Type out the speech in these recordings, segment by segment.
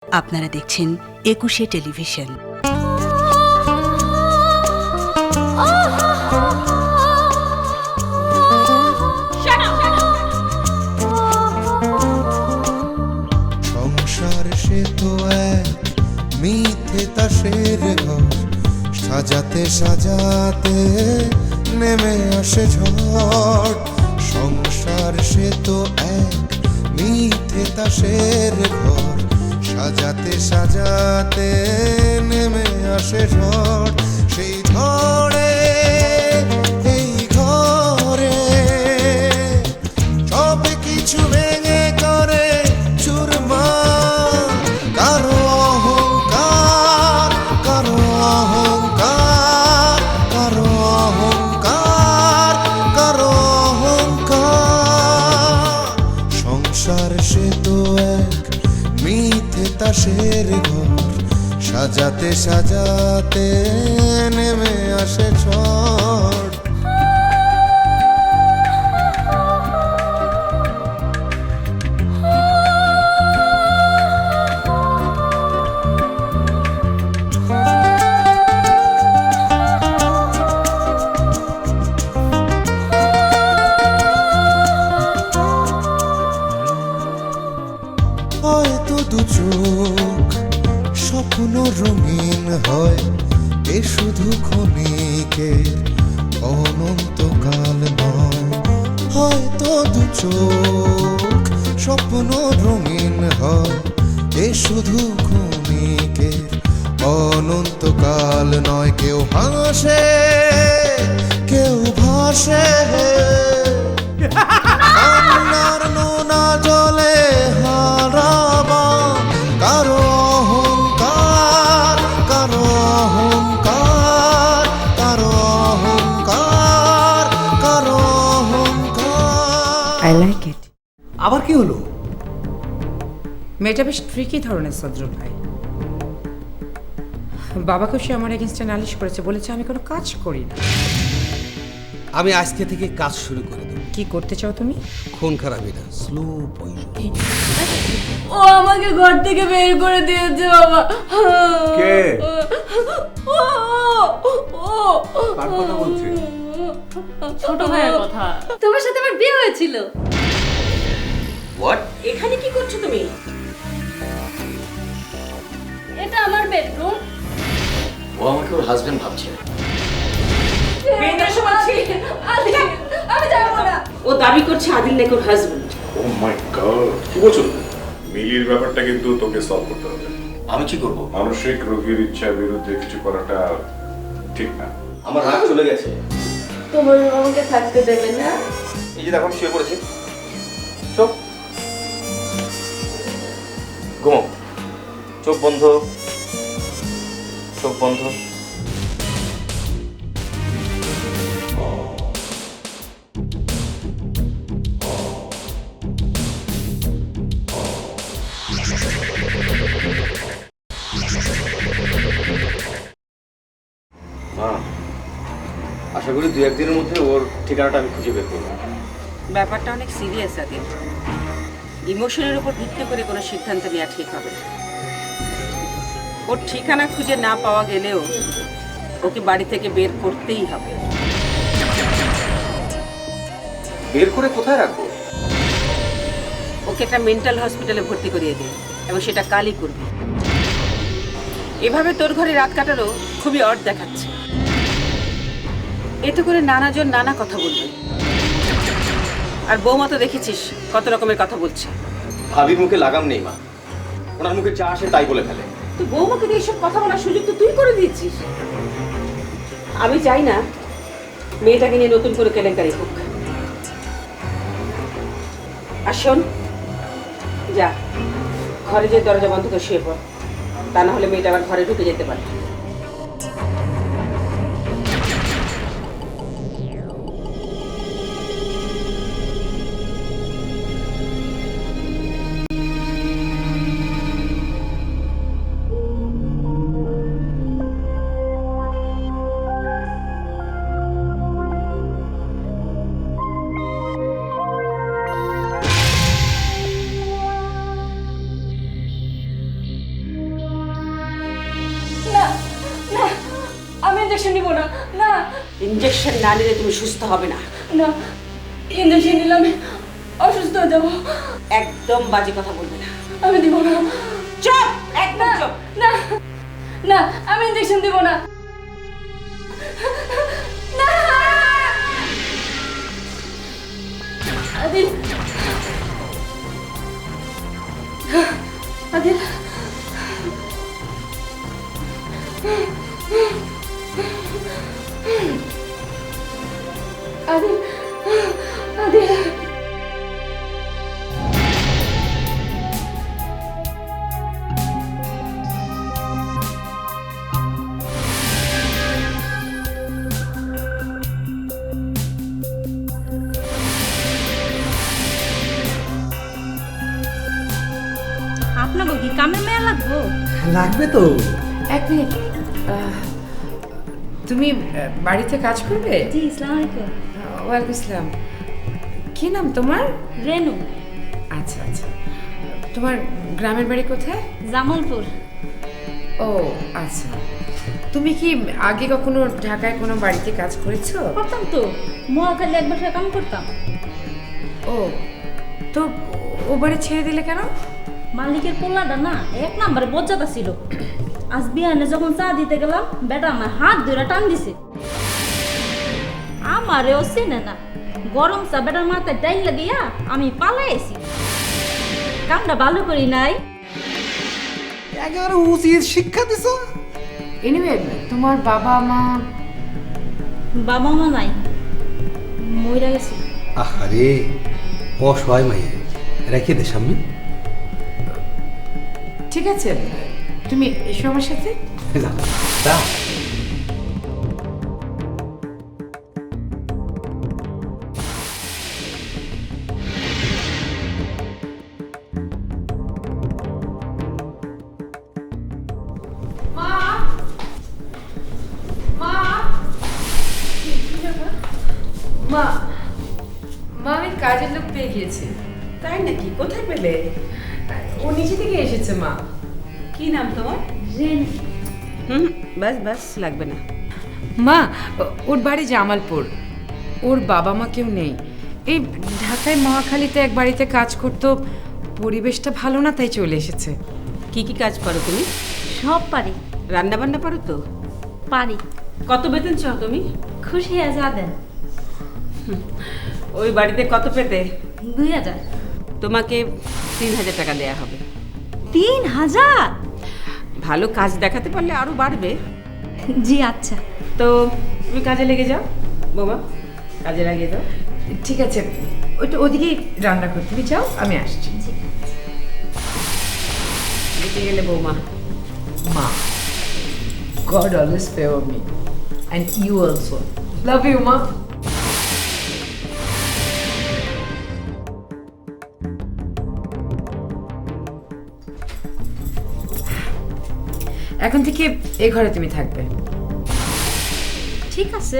আপনারা দেখছেন একুশে টেলিভিশন। সংসার সে তো এক মিথ্যে তাসের ঘর, সাজাতে সাজাতে নেমে আসে ঝড়। সংসার সে তো এক মিথ্যে তাসের ঘর, সাজাতে সাজাতে নেমে আসে ঝড়। সেই ঝড়ে এই ঘরে সব কিছু ভেঙে করে চুরমার। কারো অহংকার, কারো অহংকার, কারো অহংকার, কারো অহংকার। সংসার সে তো এক মিথ্যে তাসের ঘর, সাজাতে সাজাতে নেমে আসে ঝড়। হয়তো দু চোখ স্বপ্ন রঙিন হয়, এ শুধু ক্ষণিকের অনন্তকাল নয়। হয়তো দু চোখ স্বপ্ন রঙিন হয়, এ শুধু ক্ষণিকের অনন্তকাল নয়। কেউ হাসে কেউ ভাসে, কান্নার নোনা জলে হারাবা। কারো অহংকার, কারো অহংকার, কারো অহংকার, কারো অহংকার। I like it. আবার কি হলো? মেয়েটা বেশ ট্রিকি ধরনের সদরুল ভাই। বাবাকেও সে আমার এগেনস্টে নালিশ করেছে, বলেছে আমি কোনো কাজ করি না। আমি আজকে থেকে কাজ শুরু করে দেব। কি করতে চাও তুমি? খুন খারাপি না, স্লো পয়জন। ও আমাকে ঘর থেকে বের করে দিয়েছে বাবা। কে? কার কথা বলছে? ছোট ভাইয়ের কথা। তোমার সাথে আমার বিয়ে হয়েছিল। হোয়াট? এখানে কি করছো তুমি? এটা আমার বেডরুম। ও আমাকে ওর হাজবেন্ড ভাবছে। আমি যাবো না। ও দাবি করছে আদিল নাকি ওর হাজবেন্ড। ও মাই গড, কি বলছো তুমি? মিলির ব্যাপারটা কিন্তু তোকে সলভ করতে হবে। আমি কি করব? মানসিক রোগীর ইচ্ছার বিরুদ্ধে কিছু করাটা ঠিক না। আমার রাগ চলে গেছে। তোমার আমাকে থাকতে দেবে না? এই যে দেখো আমি শুয়ে পড়েছি, চোখ ঘুমো, চোখ বন্ধ, চোখ বন্ধ। আশা করি 2-1 দিনের মধ্যে ওর ঠিকানাটা আমি খুঁজে বের করবো। ব্যাপারটা অনেক সিরিয়াস আদিল। ইমোশনের উপর ভিত্তি করে কোনো সিদ্ধান্ত নেওয়া ঠিক হবে না। ওর ঠিকানা খুঁজে না পাওয়া গেলেও ওকে বাড়ি থেকে বের করতেই হবে। বের করে কোথায় রাখবো? ওকে একটা মেন্টাল হসপিটালে ভর্তি করিয়ে দিই, এবং সেটা কালই করবি। এভাবে তোর ঘরে রাত কাটারও খুবই অড দেখাচ্ছে। এতে করে নানাজন নানা কথা বলবে, আর বৌমা তো দেখেছিস কত রকমের কথা বলছে। ভাবির মুখে লাগাম নেই মা, ওনার মুখে যা আসে তাই বলে ফেলে। তো বৌমাকে দিয়ে এইসব কথা বলার সুযোগ তো তুই করে দিয়েছিস। আমি চাই না মেয়েটাকে নিয়ে নতুন করে কেলেঙ্কারি হোক। আর শোন, যা ঘরে যে দরজা বন্ধ করে শুয়ে পড়, তা না হলে মেয়েটা আবার ঘরে ঢুকে যেতে পারে। ইঞ্জেকশন নিব না। না ইঞ্জেকশন না নিলে তুমি সুস্থ হবে না। না, ইঞ্জেকশন নিলে আমি অসুস্থ হয়ে যাবো। একদম বাজে কথা বলবে না। আমি দিব না। চুপ, একদম না চুপ। না না, আমি ইঞ্জেকশন দিব না। না আদিল, আদিল, আদিল, আদিল। আপনাকে কি কামে মেয়া লাগবো? লাগবে তো। এক মিনিট, তুমি বাড়িতে কাজ করবে? জি, আসসালামু আলাইকুম। ওয়ালাইকুম আসসালাম। কি নাম তোমার? রেনু। আচ্ছা আচ্ছা, তোমার গ্রামের বাড়ি কোথায়? জামালপুর। ও আচ্ছা, তুমি কি আগে কখনো ঢাকায় কোনো বাড়িতে কাজ করেছো? করতাম তো, মহাখালী এক বাসায় কাম করতাম। ও, তো ও বাড়ি ছেড়ে দিলে কেন? মালিকের পোলাটা না এক নাম্বারে বজ্জাতা ছিল। আজ বিয়ানে যখন চা দিতে গেলাম, বেটা আমার হাত ধরে টান দিছে। আমারেও চেনে না, গরম চা বেটার মাথায় ডাইল লাগিয়া আমি পালাইছি। কামটা ভালো করি নাই। একেবারে উচিত শিক্ষা দিছ। এনিওয়ে, তোমার বাবা মা? বাবা মা নাই, মইরা গেছে। আহারে, অসহায় মাইয়া, রেখে দে সামনে। ঠিক আছে, তুমি এসো আমার সাথে। যা, যা। মা, মা আমি কাজের লোক পেয়ে গিয়েছি। তাই নাকি? কোথায় পেলে? ও নিচে থেকে এসেছে মা। কি নাম তোমার? রেনু। বাস বাস, লাগবে না। মা, ওর বাড়ি জামালপুর। ওর বাবা মা কেউ নেই। এই ঢাকায় মহাখালীতে এক বাড়িতে কাজ করতো, পরিবেশটা ভালো না তাই চলে এসেছে। কি কি কাজ পারো তুমি? সব পারি। রান্না বান্না পারো তো? পারি। কত বেতন চাও তুমি? খুশি হয়ে যা দেন। ওই বাড়িতে কত পেতে? 2000। তোমাকে 3000 টাকা দেয়া হবে। 3000? ভালো কাজ দেখাতে পারলে আরো বাড়বে। জি আচ্ছা। তো তুমি কাজে লেগে যাও বাবা, কাজে লাগিয়ে দাও। ঠিক আছে, ওইটা ওদিকেই রান্না করতে, তুমি যাও, আমি আসছি। দেখে গেলে বৌমা। মা, God always favor me and you also. Love you, মা। এখন থেকে এই ঘরে তুমি থাকবে। ঠিক আছে।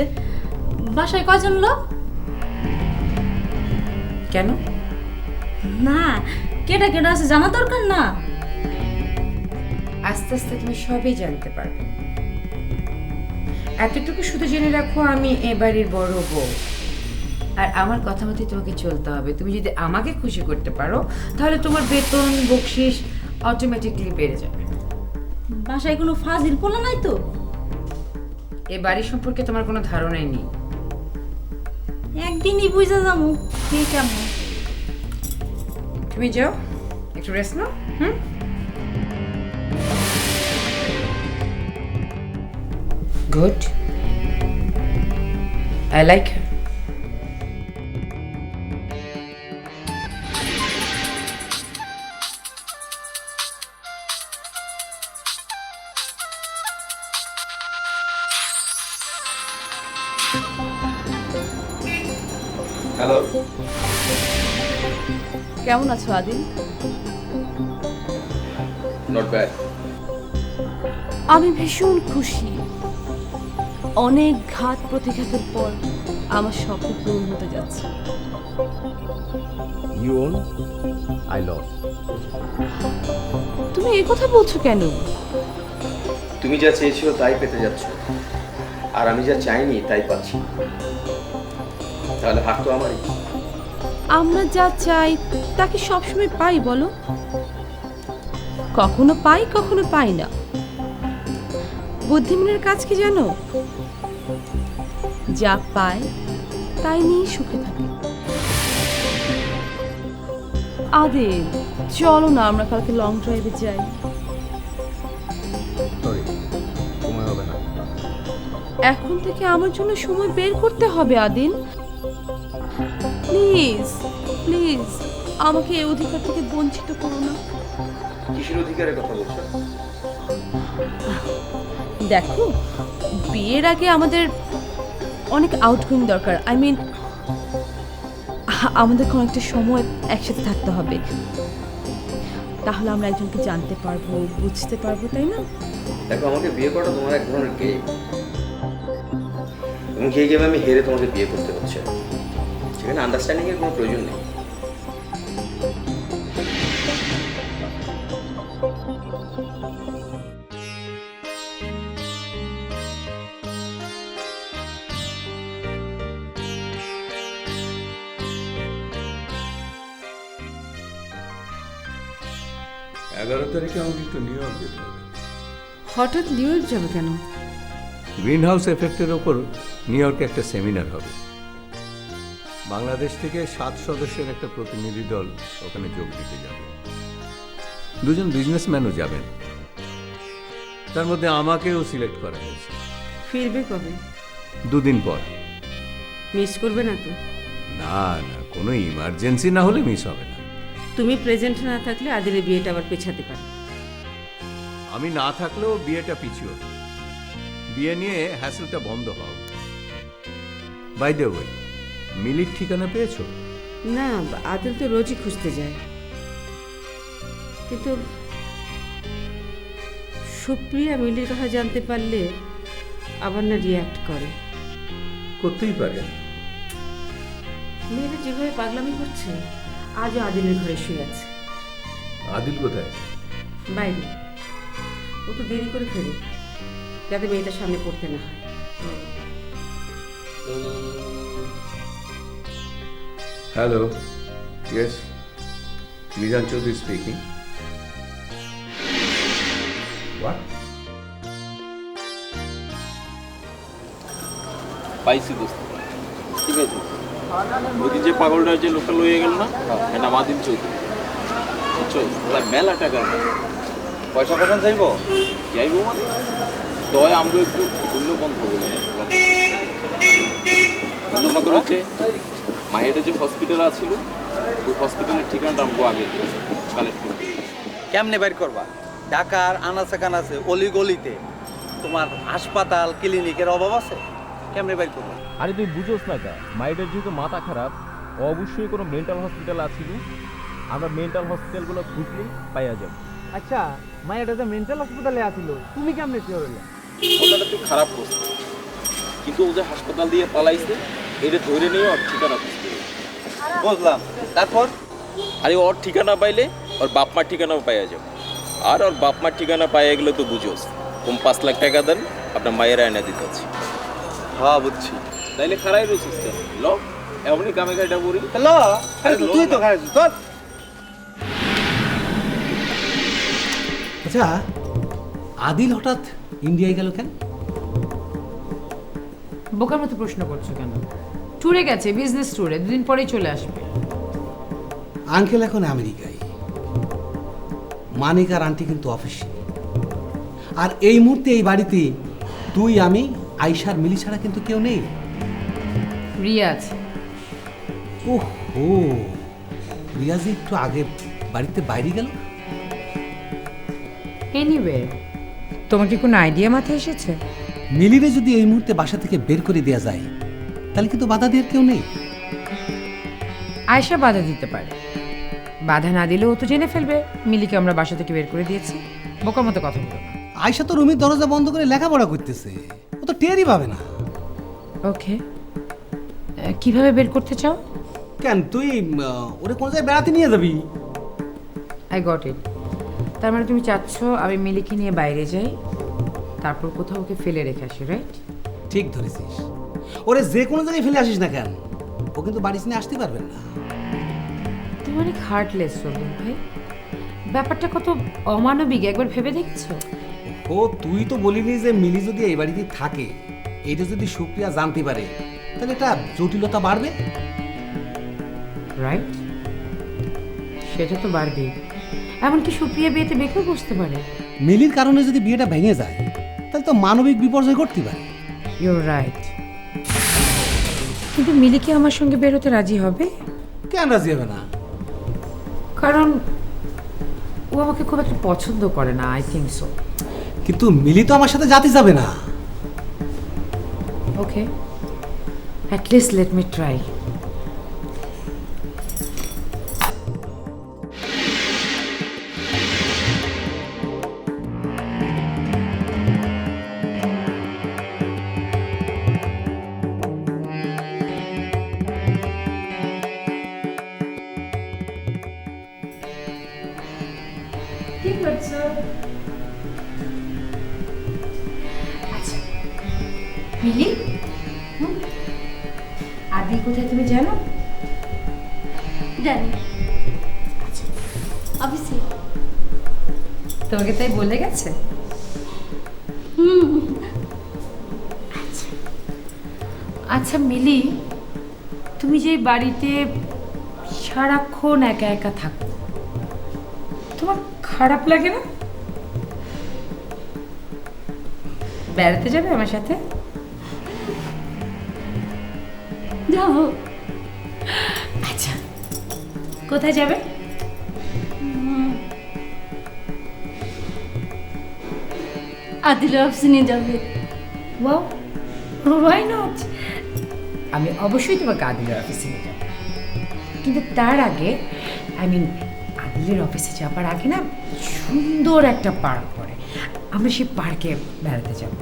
বাসায় কয়জন লোক? কেন? না, কেটা কেটা আছে জানা দরকার না? আস্তে আস্তে তুমি সবই জানতে পারবে। এতটুকু শুধু জেনে রাখো, আমি এ বাড়ির বড় বউ, আর আমার কথা মতো তোমাকে চলতে হবে। তুমি যদি আমাকে খুশি করতে পারো, তাহলে তোমার বেতন বকশিস অটোমেটিকলি বেড়ে যাবে। বাসায় কোনো ফাজিল পোলা নাই তো? এ বাড়ি সম্পর্কে তোমার কোনো ধারণাই নেই। একদিনই বুঝা যাবো কে কেমন। তুমি যাও, একটু rest now. Good, I like her. Hello, কেমন আছো আদিল? Not bad. আমি ভীষণ খুশি। অনেক ঘাত প্রতিঘাতের পর আমার স্বপ্ন পূরণ হতে যাচ্ছে। You won, I lose. তুমি এই কথা বলছো কেন? তুমি যা চেয়েছো তাই পেতে যাচ্ছ। আর আমি যা চাইনি তাই পাচ্ছি। তাহলে হাত তো আমারই। আমরা যা চাই তা কি সবসময় পাই বলো? কখনো পাই, কখনো পাই না। বুদ্ধিমানের কাজ কি জানো? যা পায় তাই নিয়ে সুখে থাকে। আদিল, চলো না আমরা কালকে লং ড্রাইভে যাই। সরি, সময় হবে না। এখন থেকে আমার জন্য সময় বের করতে হবে আদিল। প্লিজ প্লিজ, আমাকে এই অধিকার থেকে বঞ্চিত করো না। কিসের অধিকারের কথা বলছো? দেখো, বিয়ের আগে আমাদের অনেক আউটগোয়িং দরকার। আই মিন, আমাদেরকে অনেকটা সময় একসাথে থাকতে হবে, তাহলে আমরা একজনকে জানতে পারবো, বুঝতে পারবো, তাই না? দেখো, আমাকে বিয়ে করা তোমার এক ধরনের গেম, এবং সেই গেমে আমি হেরে তোমাকে বিয়ে করতে হচ্ছে। সেখানে আন্ডারস্ট্যান্ডিং এর কোনো প্রয়োজন নেই। তারিখে আমাকে একটু নিউ ইয়র্ক যেতে হবে। হঠাৎ নিউ ইয়র্ক যাবে কেন? গ্রিন হাউস এফেক্টের ওপর নিউ ইয়র্কে একটা সেমিনার হবে। বাংলাদেশ থেকে 7 সদস্যের একটা প্রতিনিধি দল ওখানে যোগ দিতে যাবে। 2জন বিজনেসম্যানও যাবেন, তার মধ্যে আমাকেও সিলেক্ট করা হয়েছে। ফিরবে কবে? 2 দিন পর। মিস করবে না তো? না না, কোনো ইমার্জেন্সি না হলে মিস হবে না। তুমি প্রেজেন্ট না থাকলে আদিলের বিয়েটা আবার পেছাতে পারে। আমি না থাকলেও বিয়েটা পিছিয়ে, বিয়ে নিয়ে হ্যাসেলটা বন্ধ হওয়া। বাই দ্য ওয়ে, মিলির ঠিকানা পেয়েছো? না, আদিল তো রোজই খুঁজতে যায়, কিন্তু সুপ্রিয়া মিলির কথা জানতে পারলে আবার না রিয়্যাক্ট করে। করতেই পারে। মেয়েরা যেভাবে পাগলামি করছে, আজও আদিলের ঘরে শুয়ে আছে। আদিল কোথায়? বাইরে। ও তো দেরি করে ফেরে, যাতে মেয়েটার সামনে পড়তে না হয়। Hello, yes, Mizan Chowdhury speaking. পাইছি দোস্ত, ঠিক আছে। ওই যে পাগলটা যে লোকাল হয়ে গেল না, এটা মাদিন চৌধুরী, বুঝছো? ওরা মেলা টাকা পয়সা কখন চাইবো? যাইবো মানে দয় আমরা একটু শূন্য বন্ধ বলে হচ্ছে মায়ের যে হসপিটাল আছিল, ওই হসপিটালের ঠিকানাটা আমাকে আগে কালেক্ট করতে। কেমনে বের করবা? ঢাকার আনাচে কানাচে অলি গলিতে তোমার হাসপাতাল ক্লিনিকের অভাব আছে, কেমনে বের করবা? আরে তুই বুঝোস না কা, মায়ের যেহেতু মাথা খারাপ, অবশ্যই কোনো মেন্টাল হসপিটাল আছিল। আমরা মেন্টাল হসপিটালগুলো খুঁজলেই পাইয়া যাব। আচ্ছা, মায়ের যে মেন্টাল হসপিটালে আছিল, তুমি কেমনে কি হইলা? ওটা তুই খারাপ করছিস, কিন্তু ও যে হাসপাতাল দিয়ে পালাইছে, এটা ধরে নিয়ে ওর ঠিকানা খুঁজতে হবে। বুঝলাম, তারপর? আরে ওর ঠিকানা পাইলে ওর বাপ মার ঠিকানাও পাইয়া যাবে। আর ওর বাপ মার ঠিকানা পাইয়া গেলে তো বুঝোস, কম 5 লাখ টাকা দেন, আপনার মায়ের আয়না দিতে আছে। হ্যাঁ, বুঝছি। তাইলে খারাই রয়েছিস কেন? ল, এমনি কামে কাজটা করি। ল, তুই তো খারাইছিস। তোর আচ্ছা, আদিল হঠাৎ ইন্ডিয়ায় গেল কেন? বোকার মতো প্রশ্ন করছো কেন? ট্যুরে গেছে, বিজনেস ট্যুরে, 2 দিন পরেই চলে আসবে। আঙ্কেল এখন আমেরিকায়, মানিক আর আন্টি কিন্তু অফিসে। আর এই মুহূর্তে এই বাড়িতে তুই, আমি, আয়শার মিলি ছাড়া কিন্তু কেউ নেই। রিয়া আছে। ওহো, রিয়াজ একটু আগে বাড়িতে বাইরে গেল। এনিওয়ে, তোমার কি কোনো আইডিয়া মাথায় এসেছে? মিলিরে যদি এই মুহূর্তে বাসা থেকে বের করে দেওয়া যায়, তাহলে কিন্তু বাধা দেওয়ার কেউ নেই। আয়শা বাধা দিতে পারে, বাধা না দিলেও ও তো জেনে ফেলবে মিলিকে আমরা বাসা থেকে বের করে দিয়েছি। বোকার মতো কথা বলো না। আয়শা তো রুমের দরজা বন্ধ করে লেখাপড়া করতেছে, ও তো টেরই পাবে না। ওকে, কিভাবে বের করতে চাও? কেন, তুই ওরে কোন জায়গায় বেড়াতে নিয়ে যাবি? I got it. তার মানে তুমি চাচ্ছ আমি মিলিকে নিয়ে বাইরে যাই, তারপর কোথাও ওকে ফেলে রেখে আসি, রাইট? ঠিক ধরেছিস। ওরে যে কোনো জায়গায় ফেলে আসিস না কেন, ও কিন্তু বাড়ি চিনে আসতে পারবেন না। তুমি অনেক হার্টলেস রবিন ভাই, ব্যাপারটা কত অমানবিক একবার ভেবে দেখছো? ও তুই তো বলিনি যে মিলি যদি এই বাড়িতে থাকে, এইটা যদি সুপ্রিয়া জানতে পারে তাহলে একটা জটিলতা বাড়বে। রাইট, সেটা তো বাড়বেই। এমনকি সুপ্রিয়া বিয়েতে বেঁকেও বসতে পারে। মিলির কারণে যদি বিয়েটা ভেঙে যায় তাহলে তো মানবিক বিপর্যয় ঘটতে পারে। ইউর রাইট, কিন্তু মিলি কি আমার সঙ্গে বেরোতে রাজি হবে? কেন রাজি হবে না? কারণ ও আমাকে খুব একটা পছন্দ করে না, আই থিঙ্ক সো। কিন্তু মিলি তো আমার সাথে যেতে যাবে না। Okay, at least let me try. কি করছো? আচ্ছা মিলি, আদি কোথায় তুমি জানো? জানি, অফিসে। তোমাকে তাই বলে গেছে? আচ্ছা মিলি, তুমি যে বাড়িতে সারাক্ষণ একা একা থাকো, তোমার খারাপ লাগে না? বেড়াতে যাবে আমার সাথে? যাও। আচ্ছা, কোথায় যাবে? আদিল অফিসে নিয়ে যাবে। Wow, why not? আমি অবশ্যই তোমাকে আদিলের অফিসে নিয়ে যাব, কিন্তু তার আগে আদিলের অফিসে যাবার আগে না সুন্দর একটা পার্ক পড়ে, আমরা সেই পার্কে বেড়াতে যাব।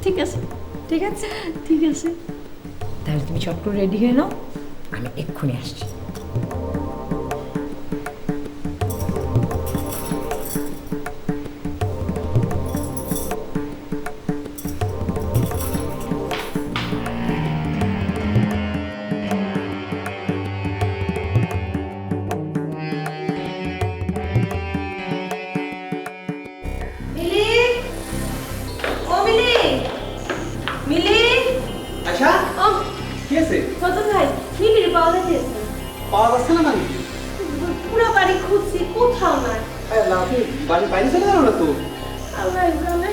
ঠিক আছে, ঠিক আছে, ঠিক আছে। তাহলে তুমি চট করে রেডি হয়ে নাও, আমি এক্ষুনি আসছি। আচ্ছা, কি আছে? ছোট ভাই, মিলির পাওয়া যাচ্ছে? পাওয়া যাচ্ছে না মানে? পুরো বাড়ি খুঁজছি, কোথাও নাই। আপনি বাড়ির বাইরে চলে গেল না তো? আল্লাহ জানে,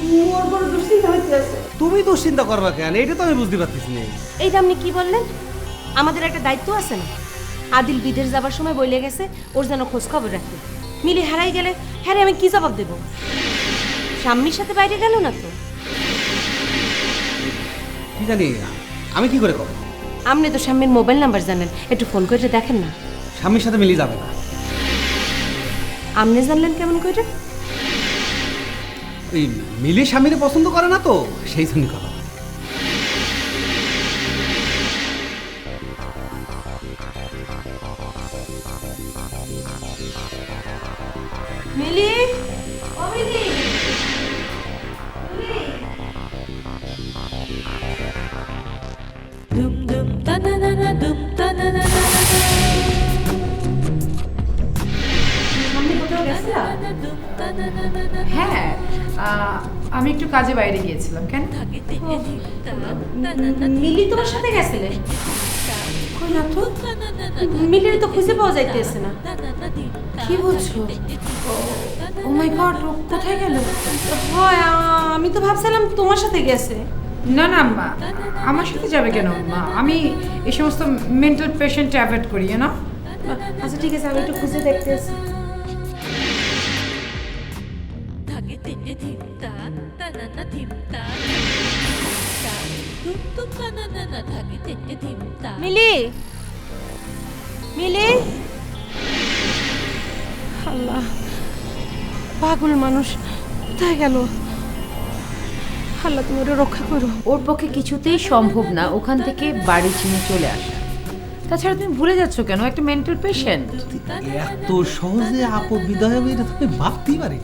মোর বড় দুশ্চিন্তা হইতেছে। তুমি দুশ্চিন্তা করবা কেন? এটা তো আমি বুঝতে পারতেছি না। এইটা আপনি কি বললেন? আমাদের একটা দায়িত্ব আছে না? আদিল বিদেশ যাবার সময় বলে গেছে ওর যেন খোঁজ খবর রাখতে। মিলি হারাই গেলে হ্যাঁ আমি কি জবাব দেব? স্বামীর সাথে বাইরে গেল না তো? কি জানি আমি কি করে করব? আপনি তো স্বামীর মোবাইল নাম্বার জানেন, একটু ফোন করে দেখেন না। স্বামীর সাথে মিলে যাবে না। আপনি জানলেন কেমন করে? ওই মিলি স্বামীরে পছন্দ করে না তো, সেই জন্য কথা। মিলি, ও মিলি, হ্যাঁ, আমি একটু কাজে বাইরে গিয়েছিলাম। কেন? মিলি তোমার সাথে গেছিলে? কই না তো, মিলির তো খুঁজে পাওয়া যাইতেছে না। কি বলছো? ও মাই গড, ও কোথায় গেল? হয়, আমি তো ভাবছিলাম তোমার সাথে গেছে। না না মা, আমার সাথে যাবে কেন? মা, আমি এই সমস্ত মেন্টাল পেশেন্ট অ্যাভয়েড করি না। আচ্ছা ঠিক আছে, আমি একটু খুঁজে দেখতেছি। মিলি, মিলি, আল্লাহ, পাগল মানুষ কোথায় গেল? আল্লাহ তুমি ওটা রক্ষা করো। ওর পক্ষে কিছুতেই সম্ভব না ওখান থেকে বাড়ি চিনে চলে আসা। তাছাড়া তুমি ভুলে যাচ্ছ কেন, একটা মেন্টাল পেশেন্ট। এত সহজে আপদ বিদায় হবে এটা তুমি ভাবতেই পারি।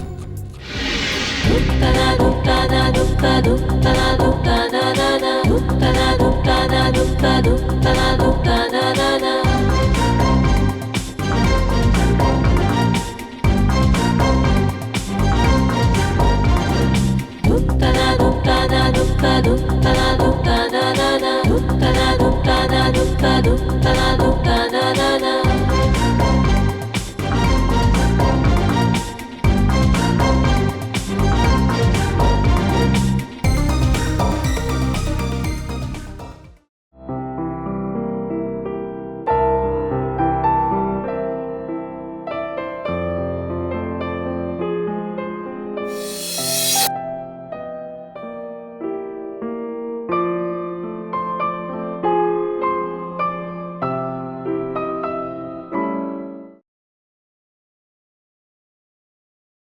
ধুক্কা